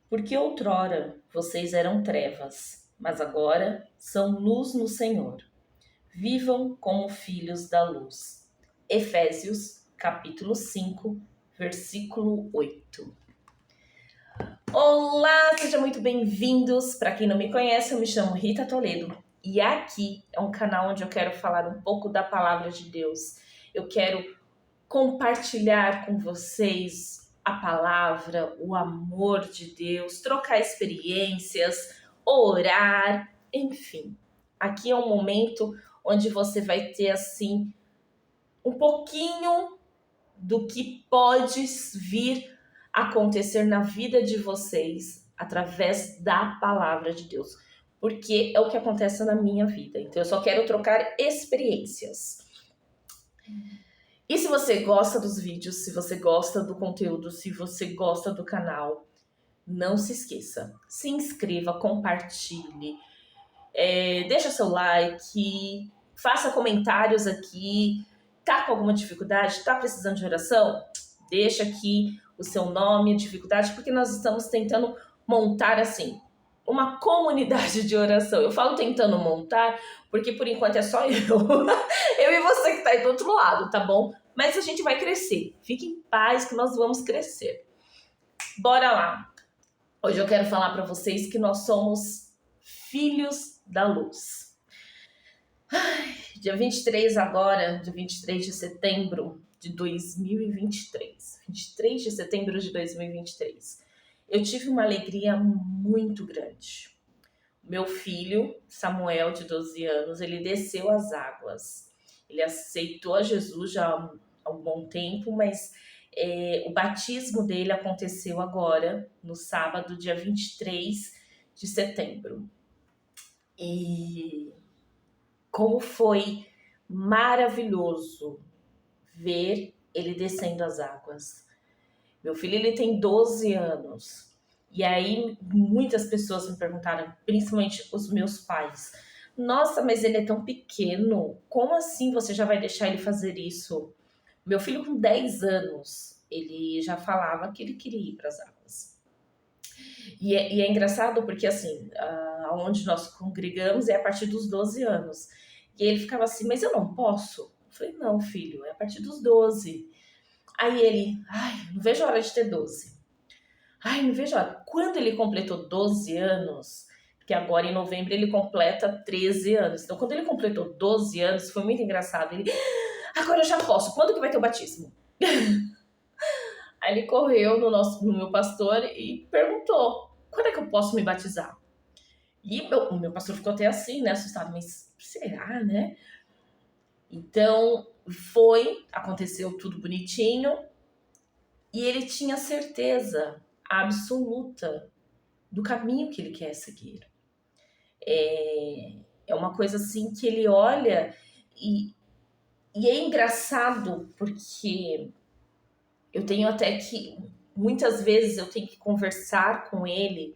Porque outrora vocês eram trevas, mas agora são luz no Senhor. Vivam como filhos da luz. Efésios, capítulo 5, versículo 8. Olá, sejam muito bem-vindos. Para quem não me conhece, eu me chamo Rita Toledo e aqui é um canal onde eu quero falar um pouco da palavra de Deus. Eu quero compartilhar com vocês a palavra, o amor de Deus, trocar experiências, orar, enfim. Aqui é um momento onde você vai ter assim um pouquinho do que pode vir acontecer na vida de vocês através da palavra de Deus, porque é o que acontece na minha vida. Então eu só quero trocar experiências. E se você gosta dos vídeos, se você gosta do conteúdo, se você gosta do canal, não se esqueça, se inscreva, compartilhe, deixa seu like, faça comentários aqui. Tá com alguma dificuldade? Tá precisando de oração? Deixa aqui o seu nome, a dificuldade, porque nós estamos tentando montar assim uma comunidade de oração. Eu falo tentando montar, porque por enquanto é só eu. Eu e você que tá aí do outro lado, tá bom? Mas a gente vai crescer. Fique em paz que nós vamos crescer. Bora lá. Hoje eu quero falar para vocês que nós somos filhos da luz. Dia 23 agora, dia 23 de setembro de 2023. 23 de setembro de 2023. Eu tive uma alegria muito grande. Meu filho, Samuel, de 12 anos, ele desceu as águas. Ele aceitou a Jesus já há um bom tempo, mas o batismo dele aconteceu agora, no sábado, dia 23 de setembro. E como foi maravilhoso ver ele descendo as águas. Meu filho, ele tem 12 anos. E aí, muitas pessoas me perguntaram, principalmente os meus pais, nossa, mas ele é tão pequeno, como assim você já vai deixar ele fazer isso? Meu filho, com 10 anos, ele já falava que ele queria ir para as águas. E é engraçado porque, assim, onde nós congregamos é a partir dos 12 anos. E ele ficava assim, mas eu não posso? Eu falei, não, filho, é a partir dos 12. Aí ele, ai, não vejo a hora de ter 12. Ai, não vejo a hora. Quando ele completou 12 anos, porque agora em novembro ele completa 13 anos. Então, quando ele completou 12 anos, foi muito engraçado. Ele, agora eu já posso. Quando que vai ter o batismo? Aí ele correu no meu pastor e perguntou, quando é que eu posso me batizar? E o meu pastor ficou até assim, né, assustado, mas será, né? Então, aconteceu tudo bonitinho, e ele tinha certeza absoluta do caminho que ele quer seguir. É uma coisa assim que ele olha e é engraçado porque eu tenho até que, muitas vezes eu tenho que conversar com ele,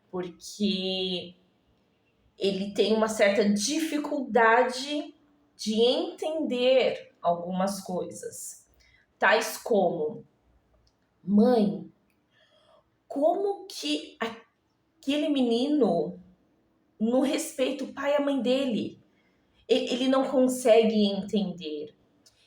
porque ele tem uma certa dificuldade de entender algumas coisas, tais como, mãe, como que aquele menino não respeita o pai e a mãe dele? Ele não consegue entender.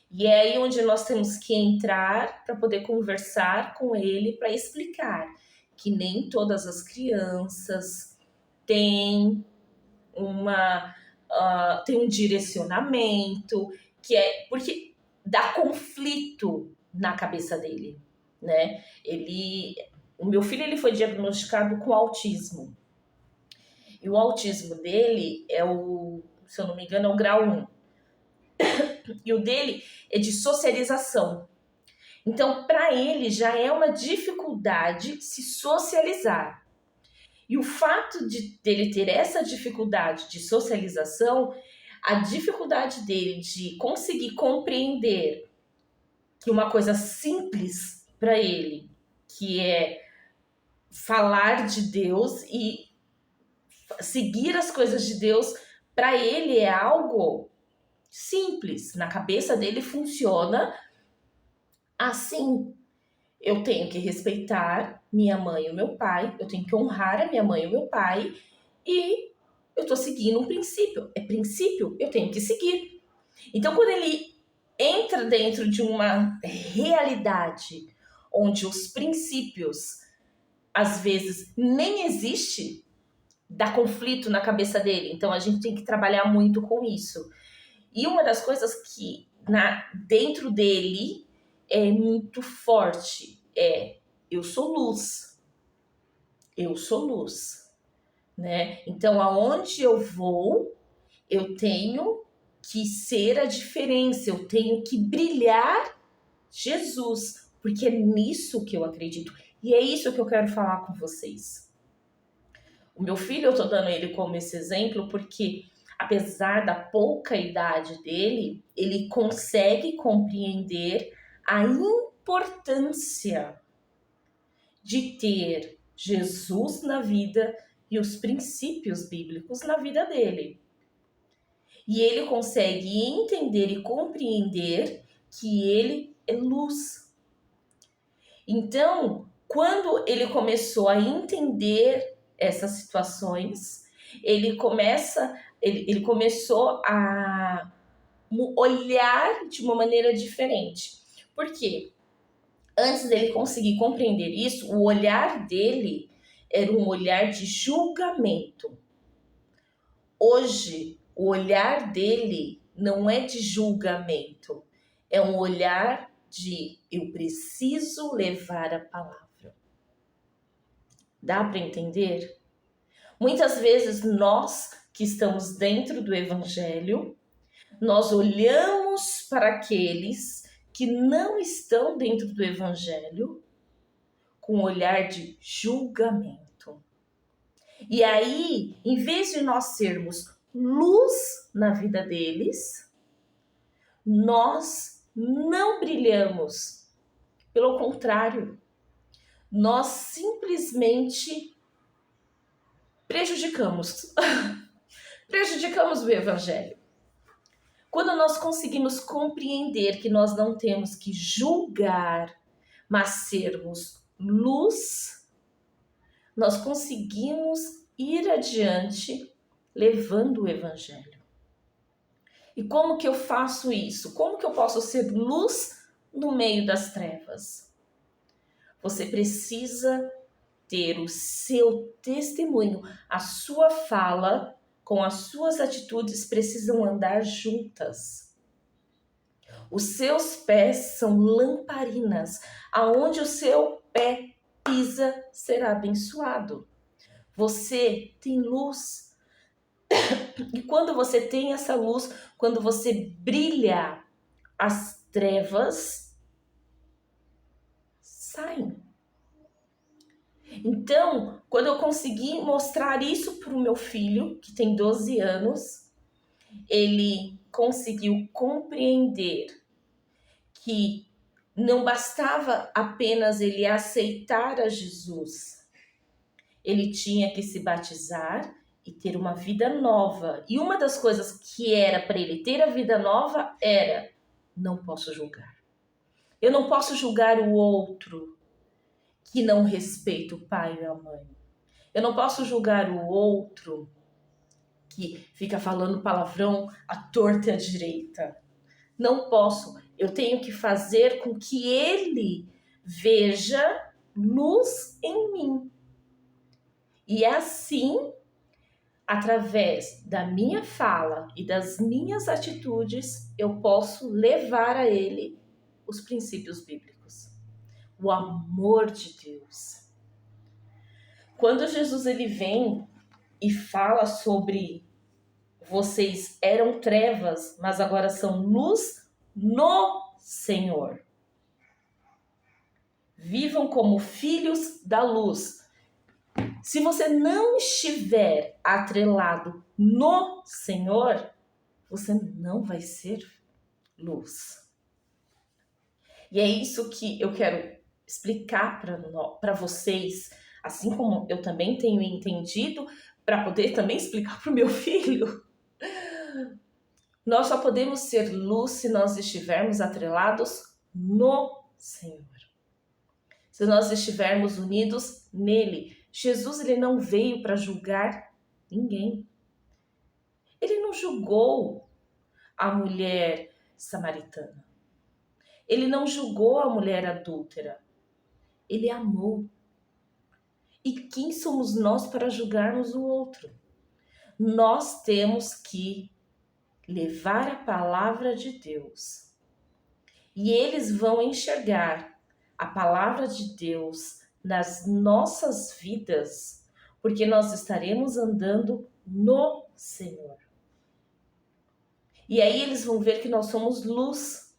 E é aí onde nós temos que entrar para poder conversar com ele, para explicar que nem todas as crianças têm tem um direcionamento, que é porque dá conflito na cabeça dele, né? O meu filho, ele foi diagnosticado com autismo. E o autismo dele se eu não me engano, é o grau 1. E o dele é de socialização. Então, para ele já é uma dificuldade se socializar. E o fato dele ter essa dificuldade de socialização, a dificuldade dele de conseguir compreender que uma coisa simples para ele, que é falar de Deus e seguir as coisas de Deus, para ele é algo simples. Na cabeça dele funciona assim. Eu tenho que respeitar minha mãe e o meu pai, eu tenho que honrar a minha mãe e o meu pai, e eu estou seguindo um princípio. É princípio, eu tenho que seguir. Então, quando ele entra dentro de uma realidade onde os princípios, às vezes, nem existe, dá conflito na cabeça dele. Então, a gente tem que trabalhar muito com isso. E uma das coisas que dentro dele é muito forte é: eu sou luz, eu sou luz, né? Então, aonde eu vou, eu tenho que ser a diferença, eu tenho que brilhar Jesus, porque é nisso que eu acredito. E é isso que eu quero falar com vocês. O meu filho, eu tô dando ele como esse exemplo porque, apesar da pouca idade dele, ele consegue compreender a importância de ter Jesus na vida e os princípios bíblicos na vida dele. E ele consegue entender e compreender que ele é luz. Então, quando ele começou a entender essas situações, ele começou a olhar de uma maneira diferente. Por quê? Antes dele conseguir compreender isso, o olhar dele era um olhar de julgamento. Hoje, o olhar dele não é de julgamento, é um olhar de eu preciso levar a palavra. Dá para entender? Muitas vezes nós que estamos dentro do evangelho, nós olhamos para aqueles que não estão dentro do evangelho com um olhar de julgamento. E aí, em vez de nós sermos luz na vida deles, nós não brilhamos. Pelo contrário, nós simplesmente prejudicamos. Prejudicamos o evangelho. Quando nós conseguimos compreender que nós não temos que julgar, mas sermos luz, nós conseguimos ir adiante levando o evangelho. E como que eu faço isso? Como que eu posso ser luz no meio das trevas? Você precisa ter o seu testemunho, a sua fala com as suas atitudes precisam andar juntas. Os seus pés são lamparinas, aonde o seu pé pisa será abençoado. Você tem luz. E quando você tem essa luz, quando você brilha, as trevas saem. Então, quando eu consegui mostrar isso para o meu filho, que tem 12 anos, ele conseguiu compreender que não bastava apenas ele aceitar a Jesus. Ele tinha que se batizar e ter uma vida nova. E uma das coisas que era para ele ter a vida nova era: não posso julgar. Eu não posso julgar o outro que não respeita o pai e a mãe. Eu não posso julgar o outro que fica falando palavrão à torta e à direita. Não posso. Eu tenho que fazer com que ele veja luz em mim. E assim, através da minha fala e das minhas atitudes, eu posso levar a ele os princípios bíblicos. O amor de Deus. Quando Jesus ele vem e fala sobre vocês eram trevas, mas agora são luz no Senhor. Vivam como filhos da luz. Se você não estiver atrelado no Senhor, você não vai ser luz. E é isso que eu quero explicar para vocês, assim como eu também tenho entendido, para poder também explicar para o meu filho. Nós só podemos ser luz se nós estivermos atrelados no Senhor. se nós estivermos unidos nele. Jesus, ele não veio para julgar ninguém. Ele não julgou a mulher samaritana. Ele não julgou a mulher adúltera. Ele amou. E quem somos nós para julgarmos o outro? Nós temos que levar a palavra de Deus. E eles vão enxergar a palavra de Deus nas nossas vidas, porque nós estaremos andando no Senhor. E aí eles vão ver que nós somos luz,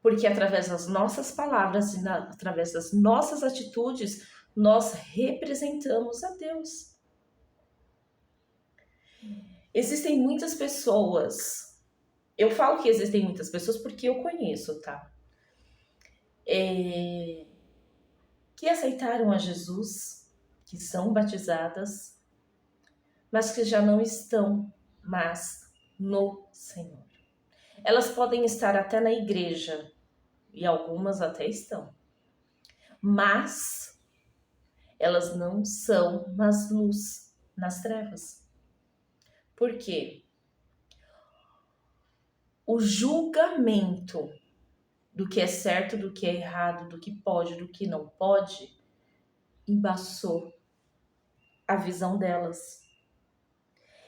porque através das nossas palavras e através das nossas atitudes, nós representamos a Deus. Existem muitas pessoas, eu falo que existem muitas pessoas porque eu conheço, tá? Que aceitaram a Jesus, que são batizadas, mas que já não estão mais no Senhor. Elas podem estar até na igreja, e algumas até estão, mas elas não são mais luz nas trevas. Por quê? O julgamento do que é certo, do que é errado, do que pode, do que não pode, embaçou a visão delas.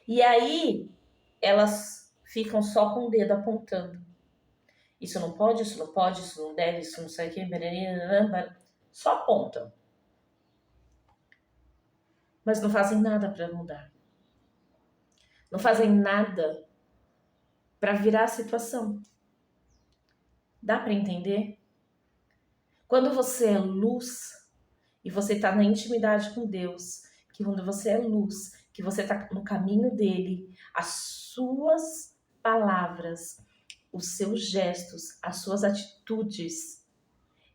E aí, elas ficam só com o dedo apontando. Isso não pode, isso não pode, isso não deve, isso não sei o que, só apontam. Mas não fazem nada para mudar. Não fazem nada para virar a situação. Dá para entender? Quando você é luz e você está na intimidade com Deus, que quando você é luz, que você está no caminho dele, as suas palavras, os seus gestos, as suas atitudes,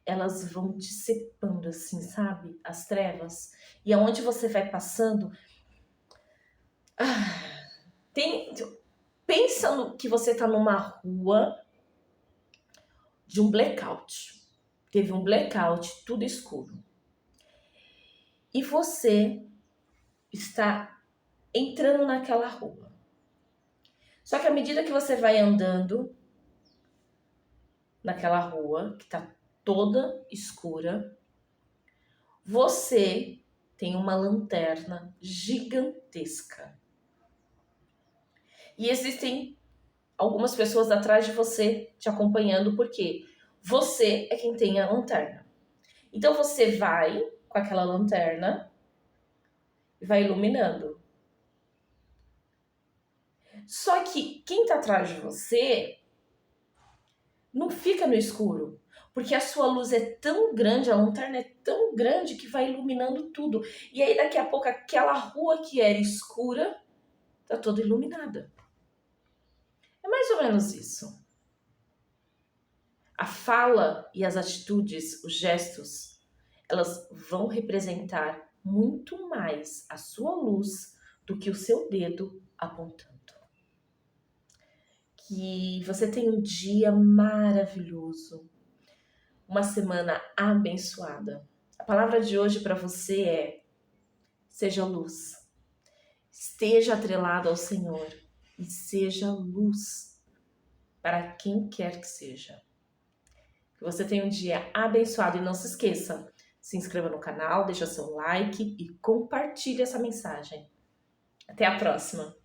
elas vão dissipando assim, sabe? As trevas. E aonde você vai passando... Pensa no que você está numa rua de um blackout. Teve um blackout, tudo escuro. E você está entrando naquela rua. Só que à medida que você vai andando naquela rua, que está toda escura, você tem uma lanterna gigantesca. E existem algumas pessoas atrás de você te acompanhando, porque você é quem tem a lanterna. Então você vai com aquela lanterna e vai iluminando. Só que quem está atrás de você não fica no escuro, porque a sua luz é tão grande, a lanterna é tão grande que vai iluminando tudo. E aí daqui a pouco aquela rua que era escura está toda iluminada. É mais ou menos isso. A fala e as atitudes, os gestos, elas vão representar muito mais a sua luz do que o seu dedo apontando. Que você tenha um dia maravilhoso, uma semana abençoada. A palavra de hoje para você é: seja luz, esteja atrelado ao Senhor e seja luz para quem quer que seja. Que você tenha um dia abençoado e não se esqueça, se inscreva no canal, deixa seu like e compartilhe essa mensagem. Até a próxima!